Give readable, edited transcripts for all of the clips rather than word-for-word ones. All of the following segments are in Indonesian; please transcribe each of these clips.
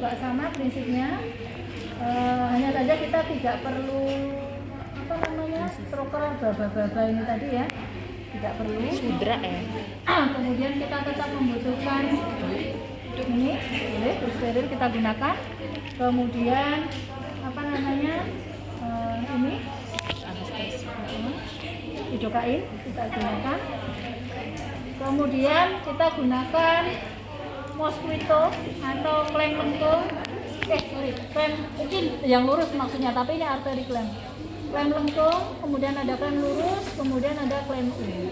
juga sama prinsipnya. Hanya saja kita tidak perlu stroker baba-baba ini tadi ya, tidak perlu sudra ya. Kemudian kita tetap membutuhkan ini, boleh steril kita gunakan. Kemudian ini lidokain kita gunakan. Kemudian kita gunakan mosquito atau klem lengkung. Klem mungkin yang lurus maksudnya, tapi ini arteri klem. Klem lengkung, kemudian ada klem lurus, kemudian ada klem U.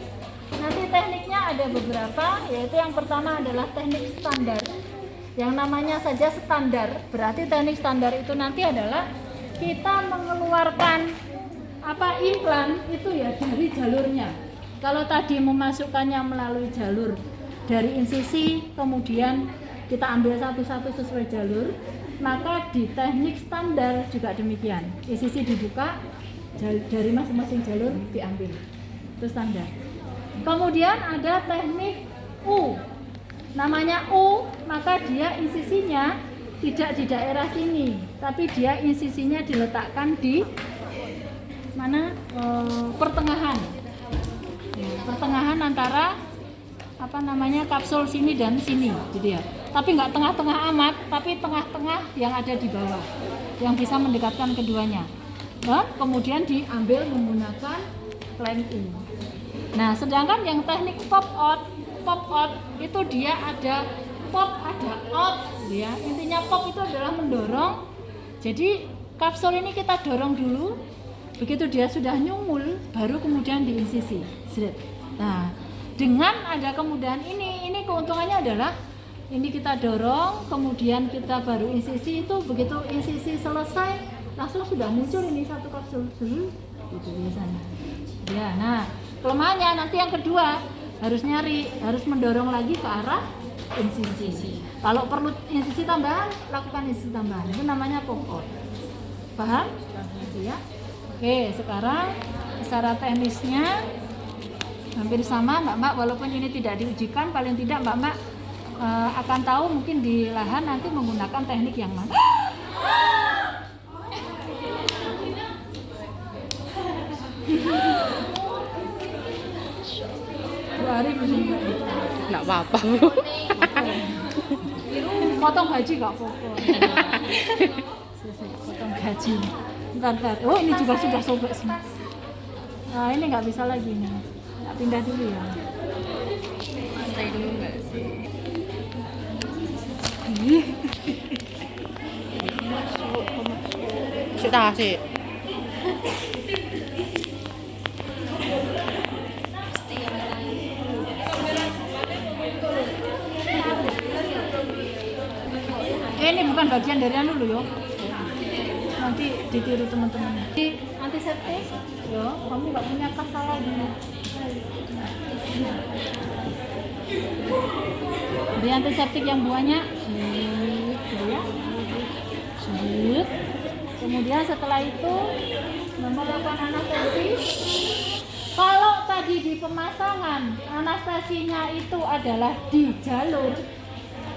Nanti tekniknya ada beberapa, yaitu yang pertama adalah teknik standar. Yang namanya saja standar, berarti teknik standar itu nanti adalah kita mengeluarkan implan itu ya dari jalurnya. Kalau tadi memasukkannya melalui jalur dari insisi, kemudian kita ambil satu-satu sesuai jalur, maka di teknik standar juga demikian. Insisi dibuka, dari masing-masing jalur diambil. Itu standar. Kemudian ada teknik U. Namanya U, maka dia insisinya tidak di daerah sini, tapi dia insisinya diletakkan di mana? Pertengahan. Pertengahan antara kapsul sini dan sini, gitu ya. Tapi nggak tengah-tengah amat, tapi tengah-tengah yang ada di bawah, yang bisa mendekatkan keduanya. Dan kemudian diambil menggunakan klem U. Nah, sedangkan yang teknik pop out itu dia ada pop, ada out, gitu ya. Intinya pop itu adalah mendorong. Jadi kapsul ini kita dorong dulu, begitu dia sudah nyungul, baru kemudian diinsisi. Nah, dengan ada kemudahan ini keuntungannya adalah ini kita dorong, kemudian kita baru insisi, itu begitu insisi selesai langsung sudah muncul ini satu kapsul dulu, itu biasanya. Ya, nah kelemahannya nanti yang kedua harus mendorong lagi ke arah insisi. Kalau perlu insisi tambahan, lakukan insisi tambahan. Itu namanya pop out. Paham? Ya. Oke, sekarang secara teknisnya hampir sama Mbak, walaupun ini tidak diujikan, paling tidak Mbak akan tahu mungkin di lahan nanti menggunakan teknik yang mana. Dua hari bisa nggak apa-apa Bu. Potong gaji nggak apa-apa. Potong gaji. Bentar. Oh, ini juga sudah sobek semua. Nah, ini nggak bisa lagi nih. Nggak pindah dulu ya. Santai dulu nggak sih? Sudah sih. Ini bukan bagian dari anu dulu yo. Nanti ditiru teman-teman. Di antiseptik, yo, kamu nggak punya kas salah dulu. Di antiseptik yang banyak, gitu ya. Kemudian setelah itu memerlukan anestesi. Kalau tadi di pemasangan anestesinya itu adalah di jalur,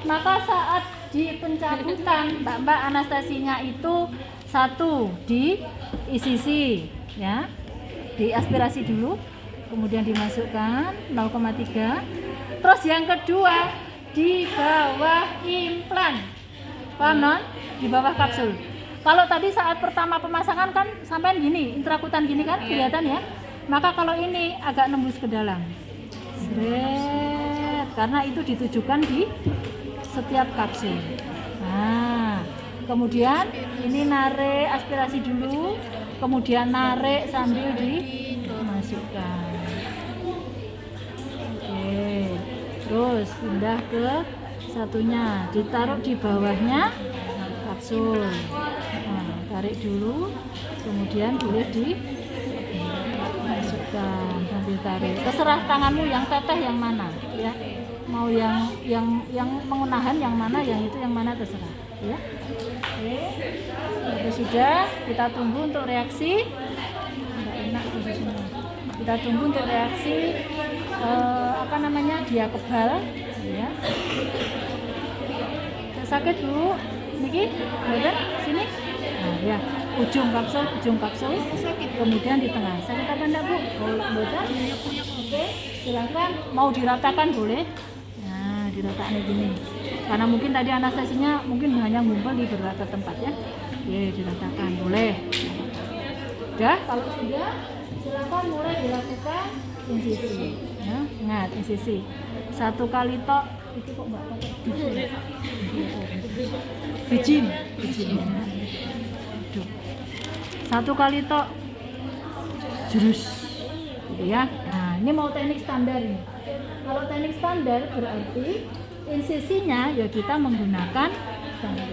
maka saat di pencabutan Mbak anestesinya itu satu di ICC ya, diaspirasi dulu, kemudian dimasukkan 0,3. Terus yang kedua di bawah implan, paham non? Di bawah kapsul. Kalau tadi saat pertama pemasangan kan sampai gini, intrakutan gini kan kelihatan ya. Maka kalau ini agak nembus ke dalam, karena itu ditujukan di setiap kapsul. Nah, kemudian ini narik aspirasi dulu, kemudian narik sambil dimasukkan. Oke, terus pindah ke satunya, ditaruh di bawahnya kapsul. Nah, tarik dulu, kemudian boleh dimasukkan sambil tarik. Terserah tanganmu yang teteh yang mana, ya. Mau yang mengunahan yang mana, yang itu yang mana terserah, ya. Oke, itu sudah. Kita tunggu untuk reaksi. Nggak enak posisinya. Kita tunggu untuk reaksi dia kebal, ya. Sakit Bu. Niki, bener? Sini. Nah, ya. Ujung kapsul, kemudian di tengah. Sakit apa enggak, Bu? Betul? Oke, silakan. Mau diratakan boleh. Nah, diratakan begini. Karena mungkin tadi anestesinya mungkin hanya ngumpul di beberapa tempat ya. Oke, diratakan boleh. Udah, kalau sudah silakan mulai dilakukan insisi. Ya, ingat insisi. 1 kali tok itu kok Mbak pakai bijin. Aduh. 1 kali tok jurus gitu ya. Nah, ini mau teknik standar ini. Kalau teknik standar berarti insisinya ya kita menggunakan standar.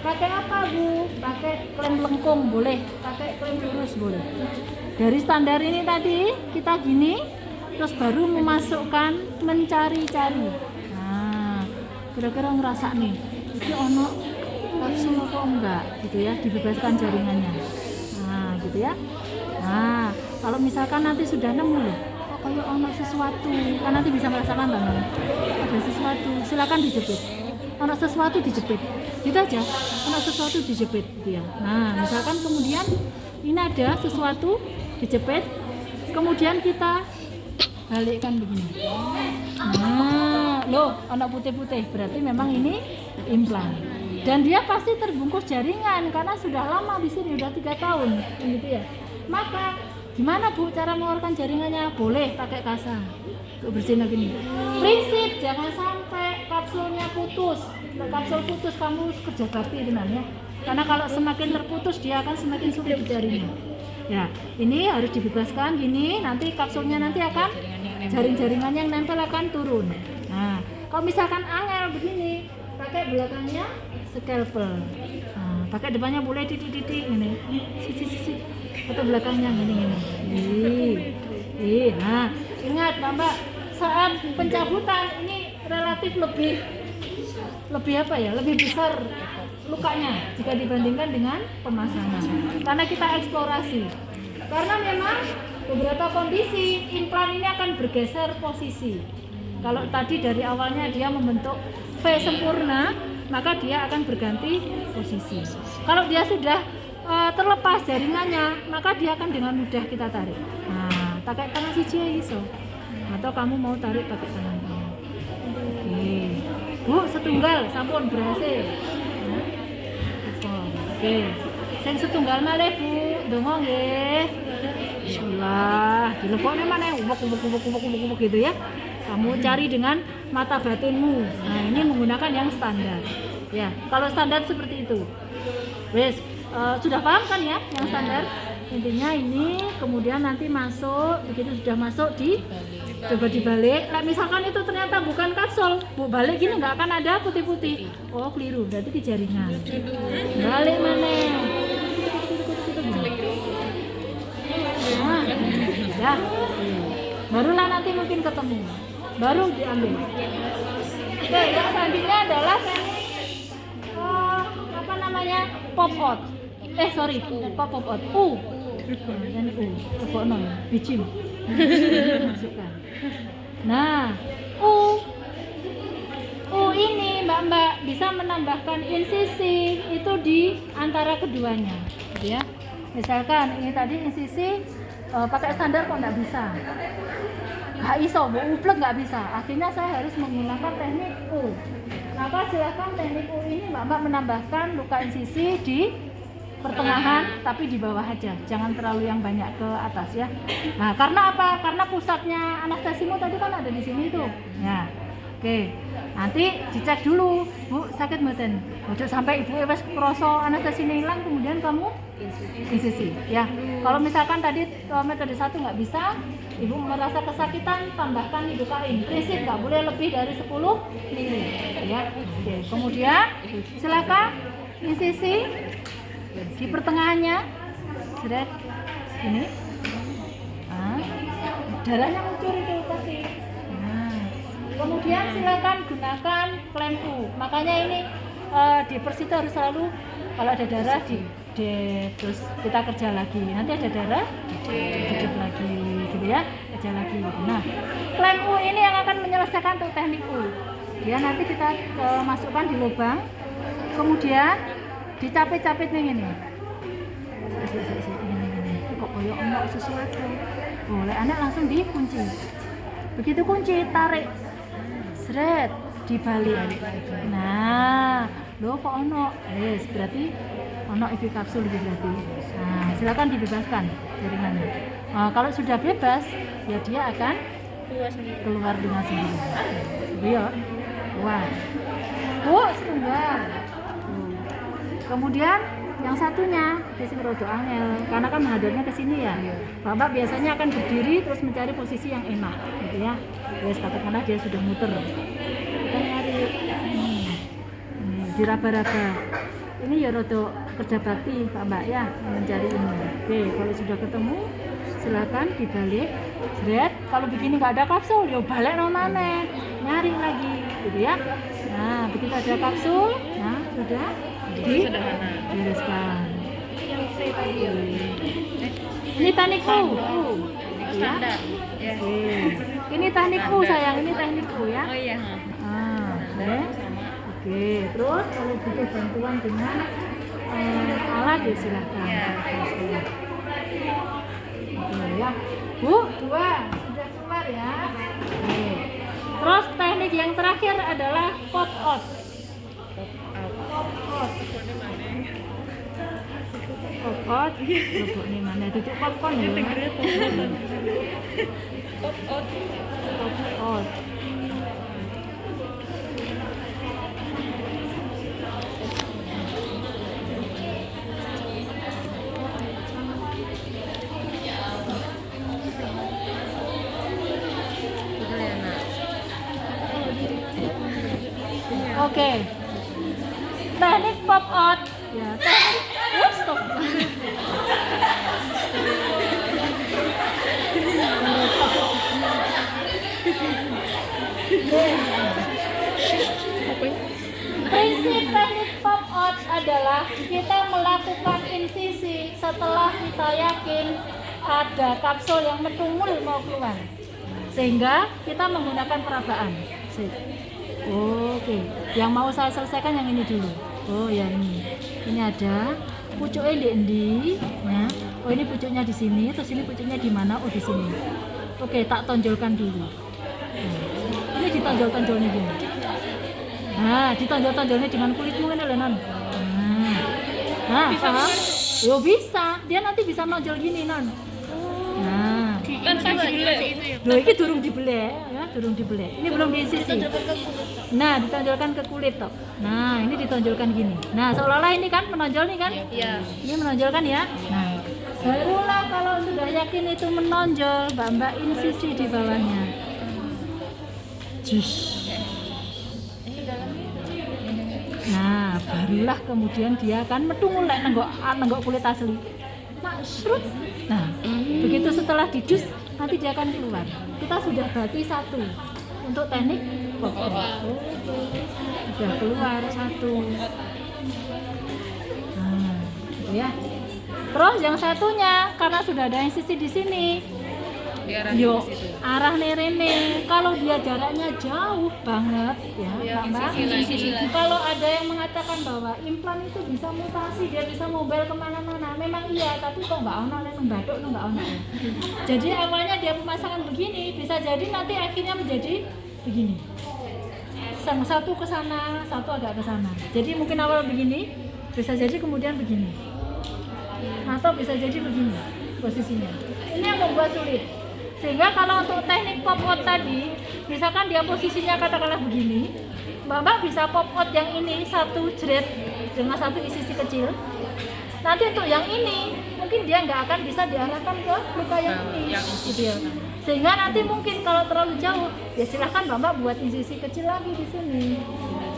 Pakai apa, Bu? Pakai klem lengkung boleh, pakai klem lurus boleh. Dari standar ini tadi kita gini, terus baru memasukkan mencari-cari. Nah, kira-kira ngerasa nih, ini ono kapsul atau enggak gitu ya, dibebaskan jaringannya. Nah, gitu ya. Nah, kalau misalkan nanti sudah nemu loh, kok kayak ono sesuatu, kan nanti bisa merasakan banget. Ada sesuatu, silakan dijepit. Ono sesuatu dijepit, gitu aja. Ono sesuatu dijepit, gitu ya. Nah, misalkan kemudian ini ada sesuatu dijepit, kemudian kita balikkan begini. Nah, loh, ono putih-putih, berarti memang ini implan. Dan dia pasti terbungkus jaringan karena sudah lama di sini, sudah 3 tahun, gitu ya. Maka gimana, Bu, cara mengeluarkan jaringannya? Boleh pakai kasa. Untuk bersihin lagi nih. Prinsip jangan sampai kapsulnya putus. Kalau kapsul putus kamu kerja bakti ya. Karena kalau semakin terputus dia akan semakin sulit dicarinya. Ya, ini harus dibebaskan gini, nanti kapsulnya nanti akan jaring-jaringannya yang nempel akan turun. Nah, kalau misalkan angel begini, pakai belakangnya scalpel. Nah, pakai depannya boleh titik-titik ini. Sisi. Atau belakangnya gini. Nah, ingat Mbak, saat pencabutan ini relatif lebih apa ya? Lebih besar lukanya jika dibandingkan dengan pemasangan. Karena kita eksplorasi. Karena memang beberapa kondisi implan ini akan bergeser posisi. Kalau tadi dari awalnya dia membentuk V sempurna, maka dia akan berganti posisi. Kalau dia sudah terlepas jaringannya, maka dia akan dengan mudah kita tarik. Nah, pakai tangan siji iso. Atau kamu mau tarik pakai tangan kamu. Oke. Bu, setunggal sampun berhasil. Nah, oke. Sing setunggal malih, Bu. Dongo nggih. Bismillah. Dilebokne maneh ubuk gitu ya. Kamu cari dengan mata batinmu. Nah, ini menggunakan yang standar. Ya, kalau standar seperti itu. Wes, sudah paham kan ya yang standar? Intinya ini, kemudian nanti masuk, begitu sudah masuk coba dibalik. Nah, misalkan itu ternyata bukan kapsul, Bu, balik gini nggak akan ada putih-putih. Oh, keliru, berarti di jaringan. Balik mana? Nah, ya. Barulah nanti mungkin ketemu. Baru diambil. Oke, yang selanjutnya adalah apa namanya? Pop out. Pop out. Ini lebokno ya, bijim. Masukkan. Nah, ini Mbak bisa menambahkan insisi itu di antara keduanya, gitu ya. Misalkan ini tadi insisi pakai standar kok nggak bisa. Nggak iso, mau uplek nggak bisa. Akhirnya saya harus menggunakan teknik U. Maka silakan teknik U ini Mbak menambahkan luka insisi di pertengahan, tapi di bawah aja, jangan terlalu yang banyak ke atas ya. Nah, karena apa? Karena pusatnya anestesimu tadi kan ada di sini tuh. Ya, oke. Nanti dicek dulu, Bu, sakit mboten? Ojo sampai ibu wes kroso anestesinya hilang, kemudian kamu insisi. Ya, kalau misalkan tadi metode 1 nggak bisa, ibu merasa kesakitan, tambahkan lidokain. Prinsip nggak boleh lebih dari 10 mili. Ya, oke. Kemudian silakan insisi di pertengahannya, seret ini, darahnya ngucur itu pasti. Nah, kemudian silakan gunakan klem U. Makanya ini di persito harus selalu kalau ada darah terus kita kerja lagi. Nanti ada darah, dikit lagi, gitu ya, kerja lagi. Nah, klem U ini yang akan menyelesaikan tuh teknik U. Ya, nanti kita masukkan di lubang. Kemudian dicapit-capit nih ini. Ini. Kok koyo ono sesuatu. Boleh anak langsung dikunci. Begitu kunci, tarik. Seret, dibalik. Nah, lo kok ono? Yes, berarti ono IV kapsul gitu berarti. Nah, silakan dibebaskan jaringannya. Nah, kalau sudah bebas, ya dia akan keluar dengan sendiri. Iya, keluar. Setunggal. Kemudian yang satunya di sini rodok angel, karena kan menghadapnya ke sini ya. Bapak biasanya akan berdiri terus mencari posisi yang enak, gitu ya. Wes katakanlah dia sudah muter. Kita nyari diraba-raba. Ini ya rodok kerja bakti Pak Mbak ya, mencari ini. Oke, kalau sudah ketemu silakan dibalik. Seret, kalau begini nggak ada kapsul, ya balik nomane, nyari lagi, gitu ya. Nah, begitu ada kapsul, nah sudah dibereskan. Ini teknik U, Standar. Ya. Oke. Ini teknik U sayang, ini teknik U ya. Oh iya. Oke. Oke, terus kalau butuh bantuan dengan alat ya silahkan. Oke ya. Bu, 2 sudah keluar ya. Oke. Terus teknik yang terakhir adalah pop out. Pop out. Lubuk ini mana? Tutup popcorn ya. Pop out. Oke. Teknik pop out. Ya, teknik stop. Prinsip teknik pop out adalah kita melakukan insisi setelah kita yakin ada kapsul yang menungul mau keluar, sehingga kita menggunakan perabaan. Oke, yang mau saya selesaikan yang ini dulu. Oh ya ini ada pucuknya di endi, ya. Oh ini pucuknya di sini, terus ini pucuknya di mana? Oh di sini. Oke, tak tonjolkan dulu. Ini ditonjol-tonjolnya gini. Nah, ditonjol-tonjolnya dengan kulitmu ini loh non. Nah, paham? Yo bisa, dia nanti bisa nonjol gini non. Nah, loh ini durung dibelek ya, durung dibelek. Ini belum diisisi. Nah, ditonjolkan ke kulit toh. Nah, ini ditonjolkan gini. Nah, seolah-olah ini kan menonjol nih kan? Iya. Ini menonjolkan ya. Nah, barulah kalau sudah yakin itu menonjol, Mbak insisi di bawahnya. Nah, barulah kemudian dia akan metungul nenggok kulit asli. Maksud. Nah, begitu setelah didus nanti dia akan keluar. Kita sudah bagi 1 untuk teknik pop out. Sudah keluar 1. Nah, gitu ya. Terus yang satunya karena sudah ada insisi di sini. Yuk, arah nerene. Kalau dia jaraknya jauh banget ya, Mbak. Kalau ada yang mengatakan bahwa implan itu bisa mutasi, dia bisa mobile kemana-mana. Memang iya, tapi kok nggak ono yang membatuk, nggak ono. Jadi awalnya dia pemasangan begini, bisa jadi nanti akhirnya menjadi begini. Yang satu ke sana, satu agak ke sana. Jadi mungkin awal begini, bisa jadi kemudian begini. Atau bisa jadi begini posisinya. Ini yang membuat sulit. Sehingga kalau untuk teknik pop out tadi, misalkan dia posisinya katakanlah begini, Mbak bisa pop out yang ini 1 jeret dengan 1 insisi kecil. Nanti untuk yang ini, mungkin dia nggak akan bisa diarahkan ke luka yang ini, gitu ya. Sehingga nanti mungkin kalau terlalu jauh, ya silahkan Mbak buat insisi kecil lagi di sini,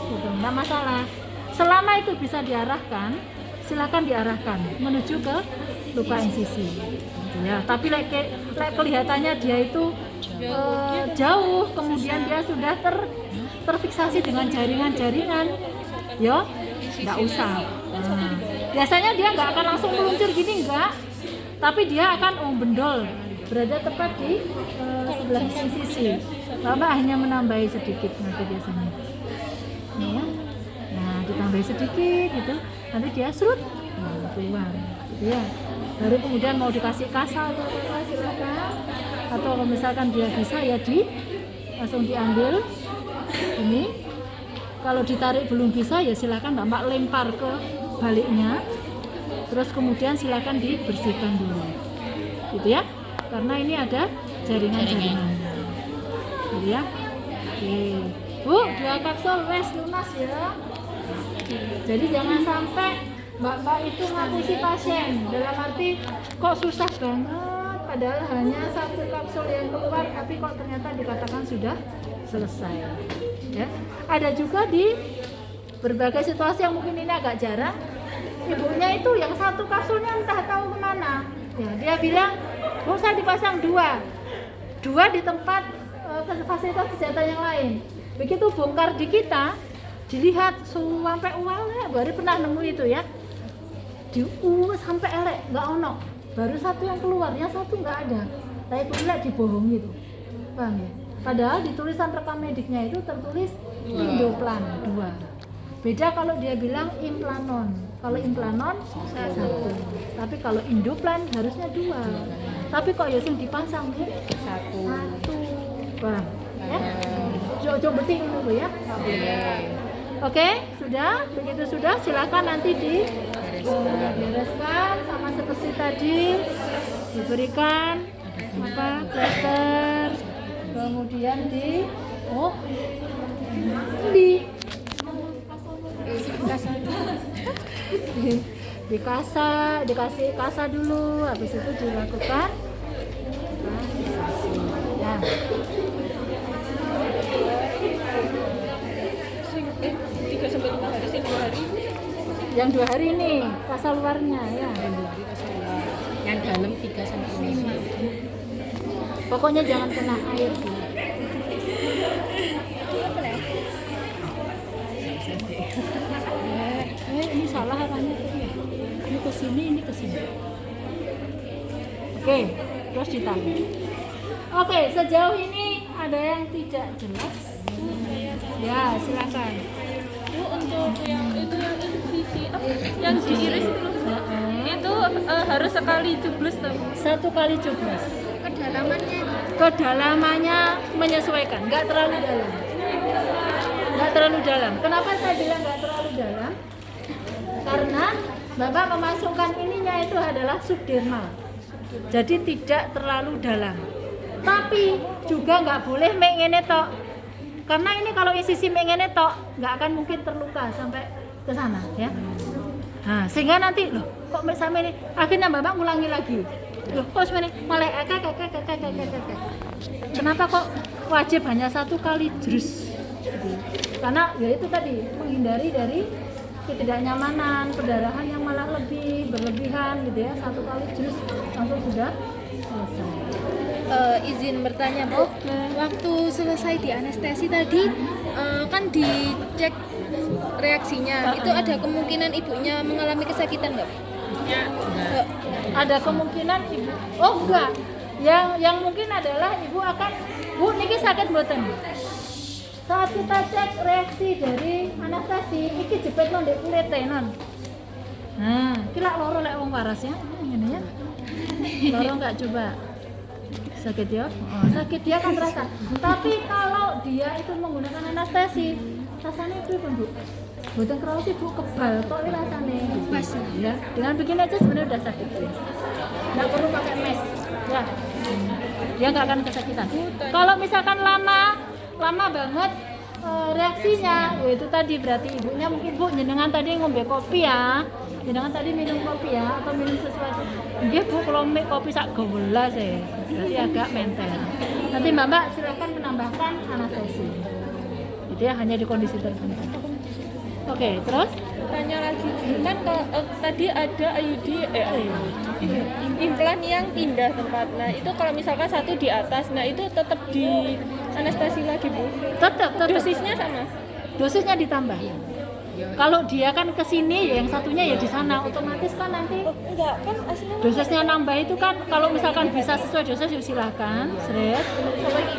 gitu, nggak masalah. Selama itu bisa diarahkan, silahkan diarahkan menuju ke luka insisi. Ya, tapi kelihatannya dia itu jauh, kemudian dia sudah terfiksasi dengan jaringan-jaringan, ya nggak usah. Biasanya dia nggak akan langsung meluncur gini enggak, tapi dia akan bendol berada tepat di sebelah sisi. Bapak hanya menambahi sedikit nanti biasanya. Ini ya. Nah, ditambah tambah sedikit gitu, nanti dia serut keluar gitu ya. Baru kemudian mau dikasih kasa atau apa silakan, atau kalau misalkan dia bisa ya langsung diambil ini. Kalau ditarik belum bisa ya silakan Mbak lempar ke baliknya, terus kemudian silakan dibersihkan dulu gitu ya, karena ini ada jaringan-jaringan gitu ya. Oke Bu, 2 kapsul wes lunas ya. Jadi jangan sampai Mbak itu ngapusi pasien dalam arti kok susah banget padahal hanya 1 kapsul yang keluar, tapi kok ternyata dikatakan sudah selesai ya. Ada juga di berbagai situasi yang mungkin ini agak jarang, ibunya itu yang 1 kapsulnya entah tahu kemana ya, dia bilang oh saya dipasang 2 di tempat fasilitas kesehatan yang lain. Begitu bongkar di kita dilihat sampai uangnya, baru pernah nemu itu ya, sampai elek nggak ono, baru 1 yang keluar, yang 1 nggak ada. Tapi pula dibohongi itu, paham ya? Padahal di tulisan rekam mediknya itu tertulis Indoplan 2. Beda kalau dia bilang Implanon. Kalau Implanon 1, tapi kalau Indoplan harusnya 2. Tapi kok Yosun dipasang nih 1. Paham? Ya? Coba beting dulu ya. Oke, sudah. Begitu sudah, silakan nanti dibereskan sama seperti tadi, diberikan plester, kemudian dikasih kasa dulu, habis itu dilakukan ya. Yang 2 hari ini kasa luarnya ya. Yang dalam 3-5. Pokoknya jangan kena air dulu. Ini salah apanya tadi ya? Ini ke sini, ini ke sini. Oke, terus ditarik. Oke, sejauh ini ada yang tidak jelas? Ya, silakan. Bu, untuk yang itu yang diiris itu harus sekali cubles tuh. 1 kali cubles. Kedalamannya menyesuaikan, nggak terlalu dalam. Nggak terlalu dalam. Kenapa saya bilang nggak terlalu dalam? Karena Bapak memasukkan ininya itu adalah subdermal. Jadi tidak terlalu dalam. Tapi juga nggak boleh mengene tok. Karena ini kalau insisi mengene tok, nggak akan mungkin terluka sampai ke sana ya. Nah, sehingga nanti loh kok sampai ini akhirnya Bapak ngulangi lagi. Loh kok sebenarnya malah kenapa kok wajib hanya 1 kali jrus? Karena ya itu tadi menghindari dari ketidaknyamanan, perdarahan yang malah lebih berlebihan gitu ya. 1 kali jrus langsung sudah selesai. Izin bertanya Bu, waktu selesai di anestesi tadi kan dicek reaksinya, itu ada kemungkinan ibunya mengalami kesakitan nggak? Ada kemungkinan ibu, oh enggak, yang mungkin adalah ibu akan, Bu niki sakit mboten? Saat kita cek reaksi dari anestesi, iki jepit non dek kulit non. Nah, kira loro lek wong waras ya, ini ya. Loro enggak coba? Sakit ya? Oh, sakit dia kan terasa. Tapi kalau dia itu menggunakan anestesi, rasanya itu pun Bu. Buatan kerau sih Bu, kebal kok ini rasanya. Pas ya. Dengan begini aja sebenarnya udah sakit ya. Nggak perlu pakai mes. Ya. Dia nggak akan kesakitan. Kalau misalkan lama banget reaksinya, yaitu tadi berarti ibunya mungkin Bu jenengan tadi ngombe kopi ya. Jenengan tadi minum kopi ya atau minum sesuatu. Nggih Bu, kalau kopi sak gelas ya. Berarti agak mental. Nanti Mbak silakan menambahkan anestesi. Itu ya hanya di kondisi tertentu. Oke, terus Tanya lagi, kan tadi ada IUD, implan yang pindah tempat. Nah itu kalau misalkan 1 di atas, nah itu tetap di anestesi lagi Bu? tetap. Dosisnya sama? Dosisnya ditambah. Kalau dia kan ke sini, ya yang satunya ya di sana, otomatis kan nanti Enggak, kan aslinya dosisnya nambah itu kan kalau misalkan bisa sesuai dosis ya silakan, seret.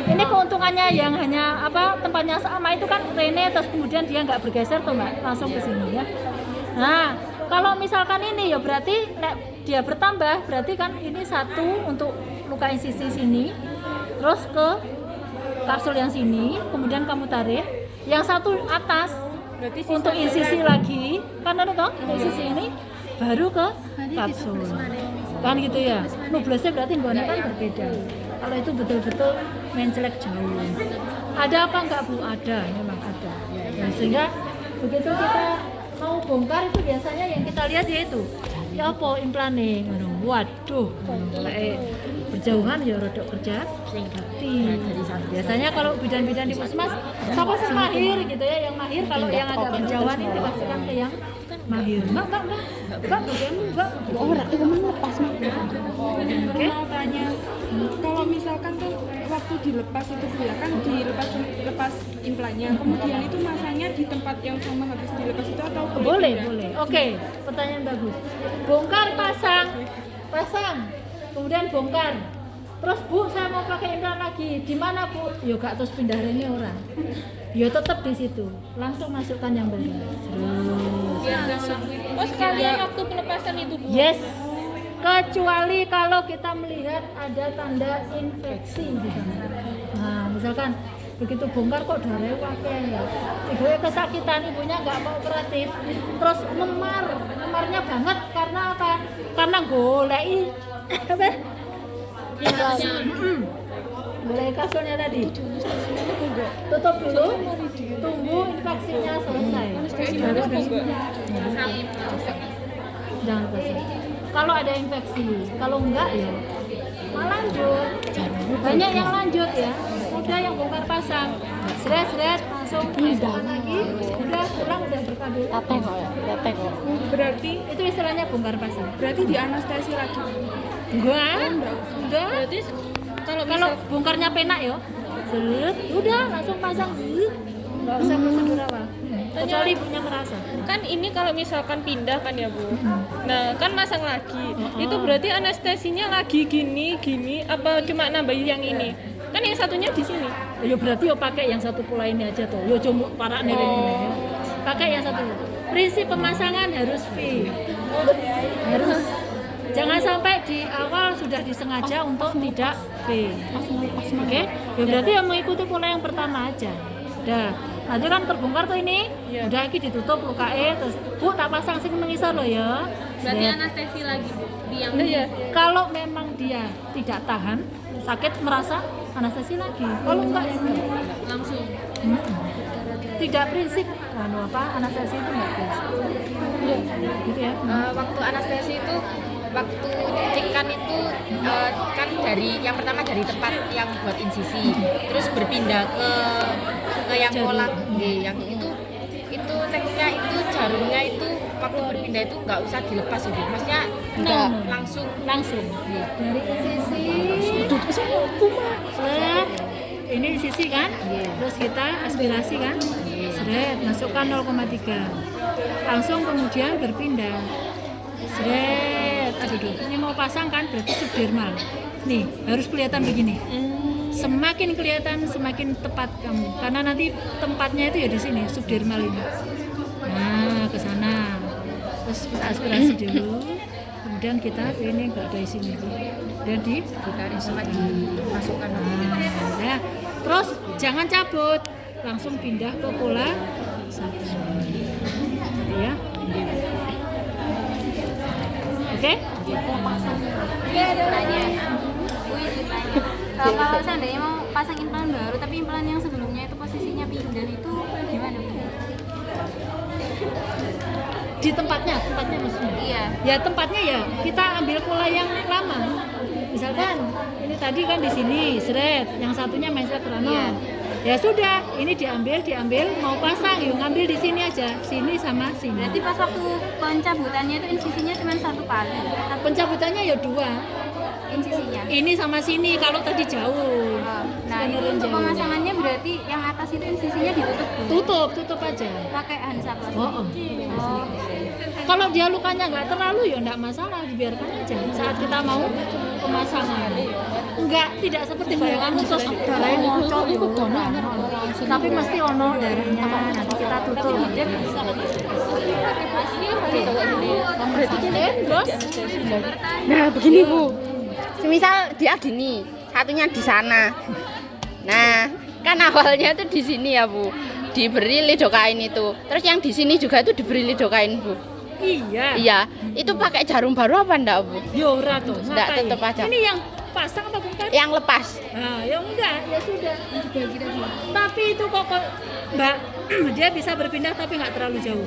Ini keuntungannya yang hanya tempatnya sama itu kan Rene terus kemudian dia nggak bergeser tuh Mbak, langsung ke sini ya. Nah, kalau misalkan ini ya berarti dia bertambah, berarti kan ini satu untuk luka insisi sini, terus ke kapsul yang sini, kemudian kamu tarik, yang satu atas Berarti untuk insisi lagi, kan ada toh insisi ini baru ke kapsul, kan gitu ya. Nublesnya berarti nggone kan berbeda. Kalau itu betul-betul mencelek jauh. Ada apa enggak Bu? Ada, memang ada. Nah, sehingga begitu kita mau bongkar itu biasanya yang kita lihat yaitu ya apa implane ngono. Waduh, berjauhan ya rodok kerja sakti. Biasanya kalau bidan-bidan di puskesmas siapa sih mahir gitu ya, yang mahir kalau yang agak berjauhan itu pastikan ke yang mahir. Mbak, orang itu melepas Mak. Oke. Mau tanya, kalau misalkan tuh waktu dilepas itu Bu ya kan dilepas implannya, kemudian itu masanya di tempat yang sama habis dilepas itu atau Boleh. Oke, pertanyaan bagus. Bongkar, pasang, kemudian bongkar. Terus Bu, saya mau pakai implan lagi. Di mana Bu? Yo gak terus pindah rene orang. Yo tetap di situ. Langsung masukkan yang baru. Oh, sekalian waktu pelepasan itu Bu. Yes. Kecuali kalau kita melihat ada tanda infeksi di sana. Nah, misalkan begitu bongkar kok darahnya pakai ya. Ibunya kesakitan, ibunya nggak mau operatif, terus memarnya banget karena apa? Karena golei apa? Golei kasurnya tadi. Tutup dulu, tunggu infeksinya selesai. Jangan pasang. Kalau ada infeksi, kalau enggak ya lanjut. Banyak yang lanjut ya. Udah yang bongkar pasang, seret langsung masukkan lagi. Udah pulang udah berkabel. Teteh kok. berarti Itu istilahnya bongkar pasang. berarti di anestesi lagi. Udah. Berarti Kalau bongkarnya penak ya, udah langsung pasang. Nggak usah prosedur apa. Kecuali ibunya merasa. Kan ini kalau misalkan pindah kan ya Bu, nah kan masang lagi, itu berarti anestesinya lagi gini apa cuma nambahin yang ini? Kan yang satunya di sini. Ya berarti yo pakai yang satu pula ini aja tuh. Yo cuma parak nih ya. Pakai yang satu. Prinsip pemasangan harus V. Harus. Jangan sampai di awal sudah disengaja untuk tidak V. Oke? Ya berarti yang mengikuti pola yang pertama aja. Udah. Nanti kan terbongkar tuh ini. Udah lagi ditutup lukae terus Bu tak pasang sing mengisor loh ya. berarti Set. anestesi lagi Bu. Di yang Kalau memang dia tidak tahan sakit merasa anestesi lagi. Kalau enggak ya enggak. langsung. Tidak prinsip anestesi itu enggak prinsip. Gitu ya. Waktu anestesi itu waktu nyuntikan itu kan dari yang pertama dari tempat yang buat insisi, terus berpindah ke yang kolak, yang itu tekniknya itu jarumnya itu waktu berpindah itu nggak usah dilepas itu, maksudnya nggak langsung Dari sisi set. Ini sisi kan, terus kita aspirasi kan, seret masukkan 0,3, langsung kemudian berpindah, seret. Aduh, ini mau pasang kan berarti subdermal. Nih harus kelihatan begini. Semakin kelihatan semakin tepat kamu, karena nanti tempatnya itu ya di sini subdermal ini. Nah ke sana, terus kita aspirasi dulu, kemudian kita ini nggak ada isinya, dan ditarik sama dimasukkan. ya. Terus jangan cabut, langsung pindah ke pola satu, ya. Oke? Kalau seandainya mau pasang implan baru tapi implan yang sebelumnya itu posisinya pindah itu gimana Bu? Di tempatnya maksudnya. Iya. Ya tempatnya ya kita ambil pola yang lama. Misalkan ini tadi kan di sini seret, yang satunya mesra kerano. Iya. Ya sudah, ini diambil mau pasang yuk ngambil di sini aja, sini sama sini. Berarti pas waktu pencabutannya itu insisinya cuma 1 kali. Pencabutannya ya 2. insisinya. Ini sama sini kalau tadi jauh. Nah, itu untuk pemasangannya berarti yang atas itu insisinya ditutup dulu. Tutup aja. Pakai handsa plastik. Oh. Kalau dia lukanya nggak terlalu ya nggak masalah, dibiarkan aja saat kita mau pemasangan. Tidak seperti bayanganmu terus darahnya ngocok itu tapi mesti ono darahnya. Nanti kita tutup. Nah begini Bu, semisal dia gini, satunya di sana. Nah kan awalnya tuh di sini ya Bu, diberi lidokain itu. Terus yang di sini juga itu diberi lidokain Bu. Iya, itu pakai jarum baru apa enggak Bu? Ya ora tuh. Enggak, tetep aja. Ini yang pasang apa bukan? Yang lepas. Nah, ya enggak, ya sudah. Tapi itu kok Mbak, dia bisa berpindah tapi nggak terlalu jauh.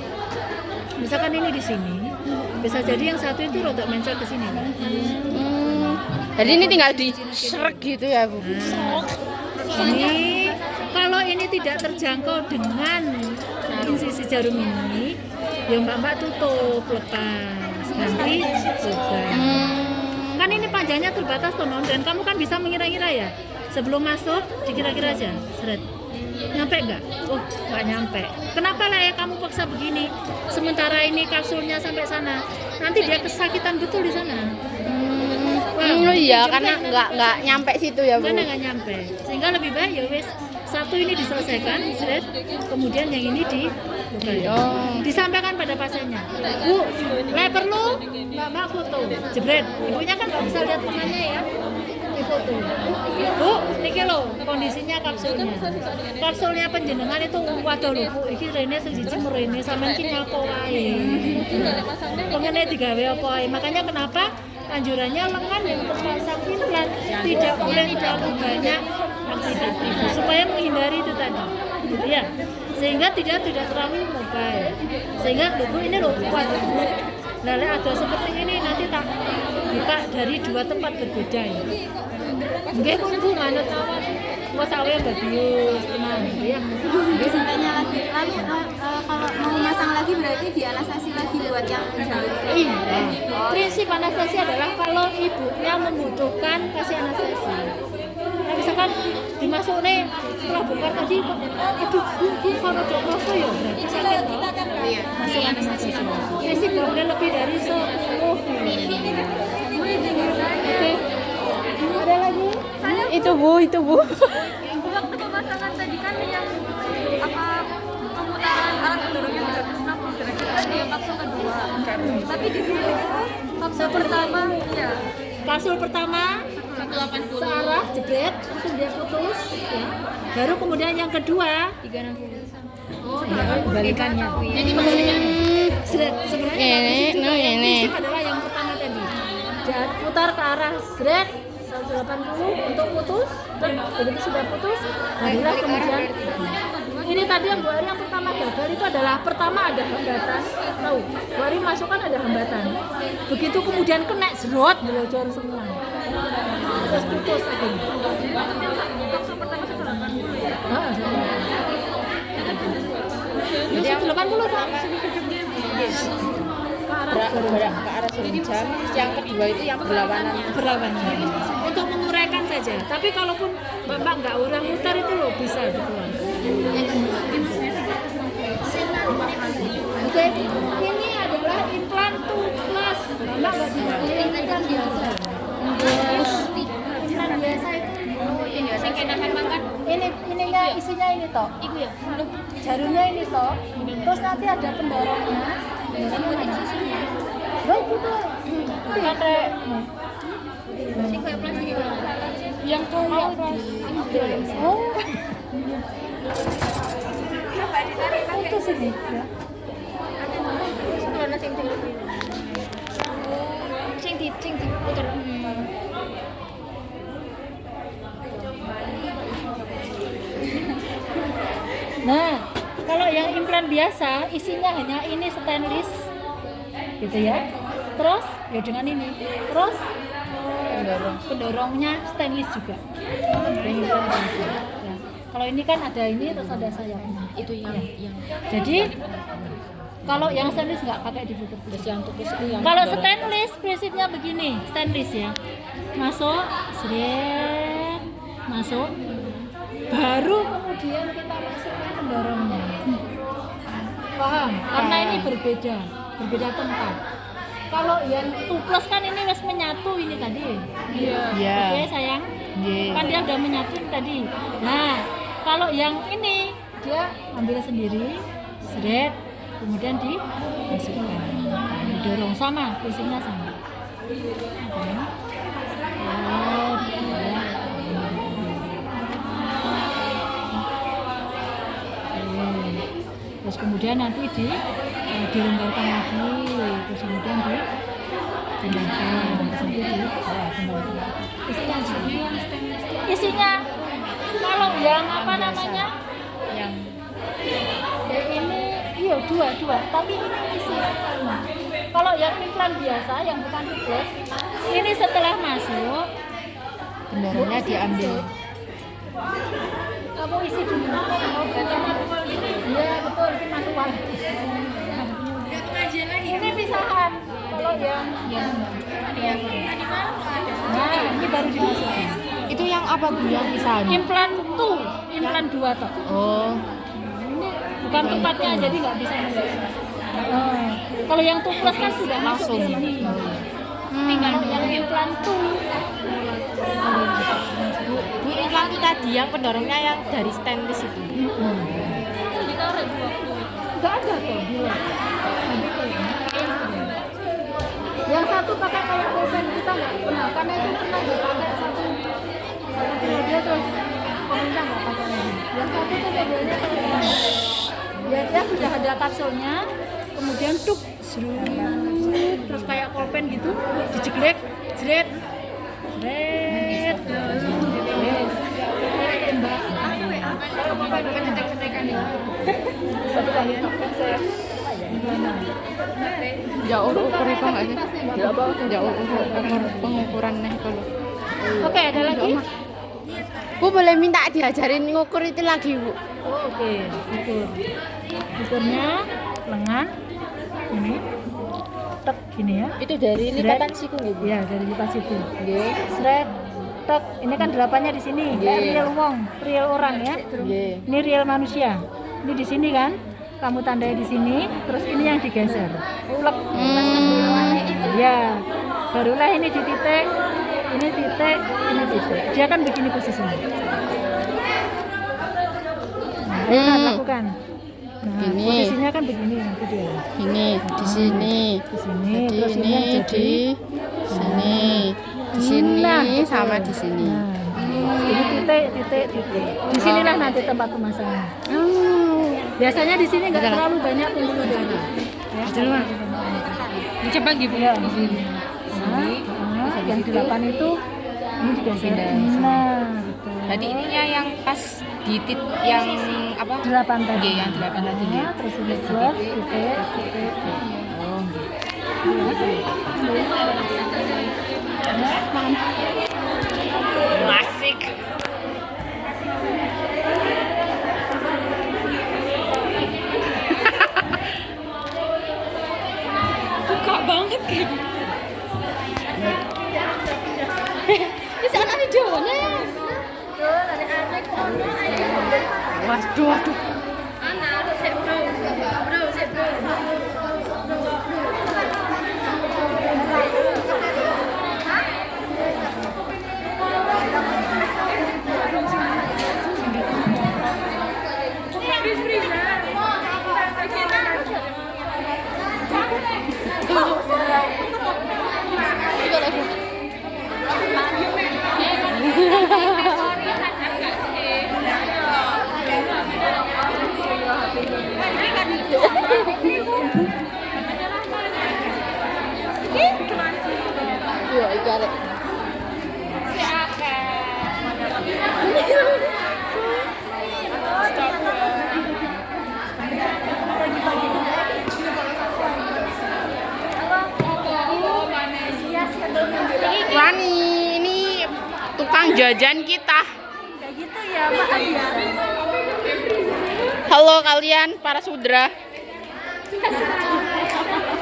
Misalkan ini di sini, bisa jadi yang satu itu rodok mencet ke sini. Jadi ini tinggal di srek gitu ya Bu. Ini kalau ini tidak terjangkau dengan insisi jarum ini, ya Mbak tutup lepas. Nanti sudah. Kan ini panjangnya terbatas tuh non, dan kamu kan bisa mengira-ngira ya. Sebelum masuk dikira-kira aja, seret. Nyampe nggak? Oh, nggak nyampe. Kenapa lah ya kamu paksa begini? Sementara ini kapsulnya sampai sana, nanti dia kesakitan betul di sana. Oh iya, karena nggak nyampe situ ya Bu. Karena nggak nyampe, sehingga lebih baik ya wes satu ini diselesaikan, seret. Kemudian yang ini disampaikan pada pasiennya. Bu, perlu Mbak foto, jebret. Ibunya kan nggak bisa lihat lengannya ya. Foto. Bu, niki lo kondisinya kapsulnya. Kapsulnya panjenengan itu waduh lho Bu, iki rene sing siji merene sampean ki nyapa wae. Pengene digawe apa wae. Makanya kenapa anjurannya lengan yang terpasang implan tidak boleh terlalu banyak aktivitas supaya menghindari itu tadi. Gitu ya. Sehingga tidak terlalu mobile. Sehingga Bu ini loh kuat. Lalu ada seperti ini nanti tak buka dari 2 tempat berbeda ya. Nggih pun Bu manut awak. Wes awe bagus tenan ya. Tanya lagi. Lalu kalau mau masang lagi berarti di anestesi lagi buat yang jalur. Iya. Prinsip anestesi adalah kalau ibunya membutuhkan kasih anestesi. Nah, misalkan dimasuk nih setelah bongkar tadi ibu kalau dok rasa ya berarti sakit iya masuk anestesi prinsip boleh lebih dari 10. Oke. Ada lagi? Itu Bu. Waktu pemasangan tadi kan yang pemutaran alat pendorongnya 360 derajat kan di kapsul kedua. Tapi di sini kapsul pertama ya. Kapsul pertama 180 searah jebret langsung dia putus ya. Baru kemudian yang kedua 360. Oh, balikannya. Jadi maksudnya sebenarnya ini. prinsip adalah yang pertama tadi. Dan putar ke arah zret 180 untuk putus. Begitu sudah putus, barulah kemudian ini tadi yang Bu Ari yang pertama gagal itu adalah pertama ada hambatan. Tahu, Bu Ari masukkan ada hambatan. Begitu kemudian kena zrot belocor semua. Terus putus akhirnya. kapsul pertama 180 ya. Jadi yang 80 kan? Bergerak ke arah jam. Yang kedua itu yang berlawanan. Untuk menguraikan saja. Tapi kalaupun Bapak nggak urang mutar itu loh bisa dikeluarkan. Oke, ini adalah implan tubeless. Bapak nggak bisa implan biasa. Implan biasa itu. Ini saya kenakan makan. Ininya isinya ini toh. Iku ya. Jarumnya ini toh. Terus nanti ada pendorongnya. Baik itu pakai Ini kayak plastik. yang mau oh itu sini ya. Setelah sing putar. Nah, kalau yang implan biasa isinya hanya ini stainless gitu ya. Terus ya dengan ini. Terus pendorongnya stainless juga. Ya. Kalau ini kan ada ini terus ada sayapnya. Itu yang Jadi Kalau yang stainless nggak pakai diputer. Terus yang tukus itu yang Kalau dorong. stainless prinsipnya begini, stainless ya. Masuk, seret, masuk. Baru kemudian kita masukkan pendorongnya. Paham? Karena ini berbeda tempat. Kalau yang tuples kan ini wes menyatu ini tadi. Iya. Oke sayang. Nggih. Kan dia udah menyatu tadi. Nah, kalau yang ini dia ambil sendiri, seret, kemudian dimasukkan, didorong sama, fungsinya sama. Oke. Terus kemudian nanti dilonggarkan lagi, terus kemudian dipindahkan, terus nanti kembali. Isinya kalau yang apa namanya? Yang Ini iya dua, tapi ini isi sama. Kalau yang implan biasa yang bukan tubes, ini setelah masuk pendorongnya diambil. kamu isi dulu. Iya betul, ini manual. Ini pisahan. Kalau yang nah ini baru dimasukkan. Itu yang apa Bu yang pisahan? Implan 2 toh. Oh, Bukan tempatnya jadi nggak bisa masuk. Kalau yang tubes kan sudah masuk di sini. Kalau yang implan Bu implan itu tadi yang pendorongnya yang dari stainless itu. nggak ada tuh bila. Yang satu pakai kayak oven kita nggak pernah, karena itu pernah dipakai satu dia terus pemerintah nggak pakai lagi. Yang satu tuh modelnya kayak ya dia sudah ada kapsulnya, kemudian tuk serut, terus kayak pulpen gitu, diceklek, jret, tembak. Kalau bapak bukan cetek-cetekan ya. Satu kali topeng saya. Jauh ukur itu nggak sih? Jauh ukur pengukuran nih kalau. Oke, ada lagi? Bu boleh minta diajarin ngukur itu lagi Bu. Oh, oke, ukur. Ukurnya lengan ini. Tek gini ya. Itu dari lipatan siku nggih Bu? Iya, dari lipat situ. Nggih. Seret. Tek. Ini kan delapannya di sini. Kayak real wong, real orang ya. Nggih. Ini real manusia. Ini di sini kan. Kamu tandai di sini, terus ini yang digeser. Ulek. Ya. Barulah ini di titik, ini titik, ini titik. Dia kan begini posisinya. Nah, ayo lakukan. Nah, Gini. posisinya kan begini nanti dia. Ini di sini. Di sini, Jadi terus ini ini yang jadi di sini. Di sini Nah, betul. sama di sini. Nah, ini titik. Di sinilah nanti tempat pemasangan. Oh. Biasanya di sini nggak terlalu banyak penghulu lagi. Ya. Coba gitu. Iya. Nah, yang 8 itu ini digeser. Nah, betul. Berarti ininya yang pas di yang apa? 8 tadi. Nggih, yang 8 tadi. Nah, terus ini buat titik. Oh, nggih. Asik. Suka banget kayak gitu. Bisa anak Jawane. Waduh. Yo, I got it. Rani, ini tukang jajan kita. Kayak gitu ya, Pak Adi. Halo kalian para sudra. Terserah.